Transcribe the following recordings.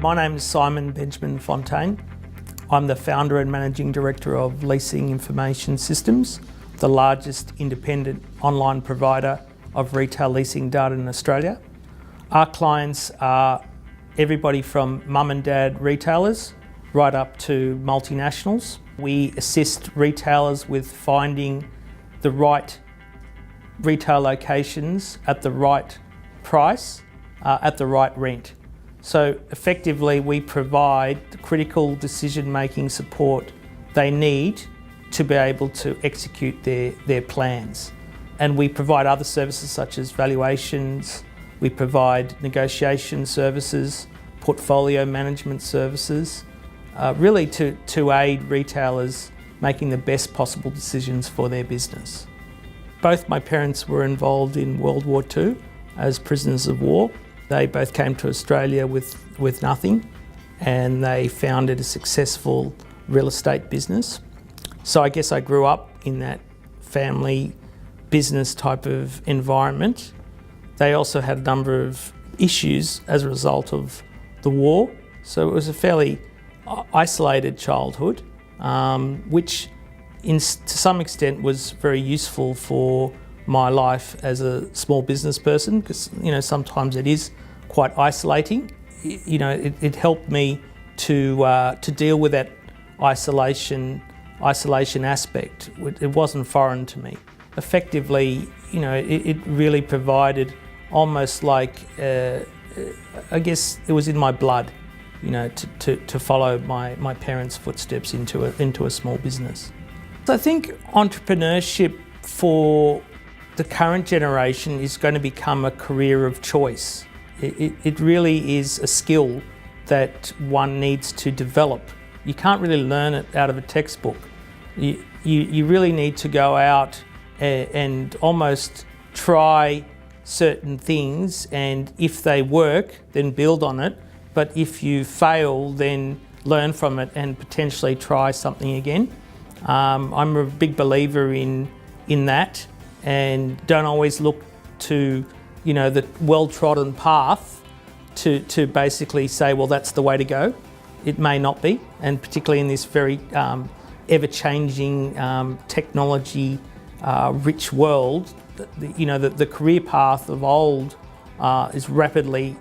My name is Simon Benjamin Fonteyn. I'm the founder and managing director of Leasing Information Systems, the largest independent online provider of retail leasing data in Australia. Our clients are everybody from mum and dad retailers right up to multinationals. We assist retailers with finding the right retail locations at the right price, at the right rent. So effectively we provide the critical decision-making support they need to be able to execute their plans. And we provide other services such as valuations, we provide negotiation services, portfolio management services, really to aid retailers making the best possible decisions for their business. Both my parents were involved in World War II as prisoners of war. They both came to Australia with nothing, and they founded a successful real estate business. So I guess I grew up in that family business type of environment. They also had a number of issues as a result of the war. So it was a fairly isolated childhood, which to some extent was very useful for my life as a small business person, because sometimes it is quite isolating. It helped me to deal with that isolation aspect. It wasn't foreign to me. Effectively, it really provided almost like I guess it was in my blood, to follow my parents' footsteps into a small business. So I think entrepreneurship for the current generation is going to become a career of choice. It really is a skill that one needs to develop. You can't really learn it out of a textbook. You really need to go out and almost try certain things, and if they work, then build on it. But if you fail, then learn from it and potentially try something again. I'm a big believer in that, and don't always look to the well-trodden path to basically say, well, that's the way to go. It may not be, and particularly in this very ever-changing technology rich world, the career path of old is rapidly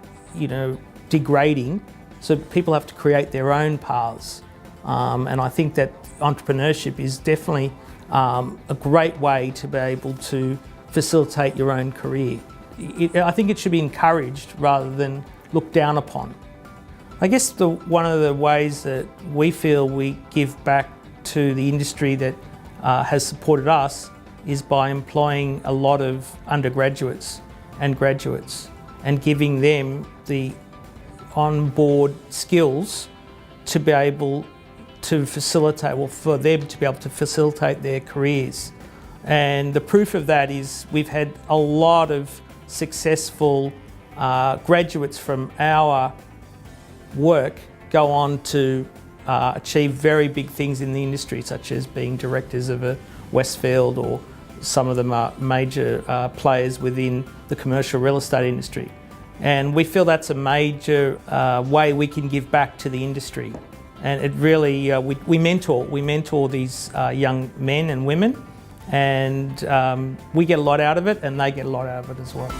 degrading, so people have to create their own paths. And I think that entrepreneurship is definitely a great way to be able to facilitate your own career. I think it should be encouraged rather than looked down upon. I guess one of the ways that we feel we give back to the industry that has supported us is by employing a lot of undergraduates and graduates and giving them the on-board skills to be able to facilitate, well, for them to be able to facilitate their careers. And the proof of that is we've had a lot of successful graduates from our work go on to achieve very big things in the industry, such as being directors of a Westfield, or some of them are major players within the commercial real estate industry. And we feel that's a major way we can give back to the industry. And it really, we mentor these young men and women, and we get a lot out of it, and they get a lot out of it as well.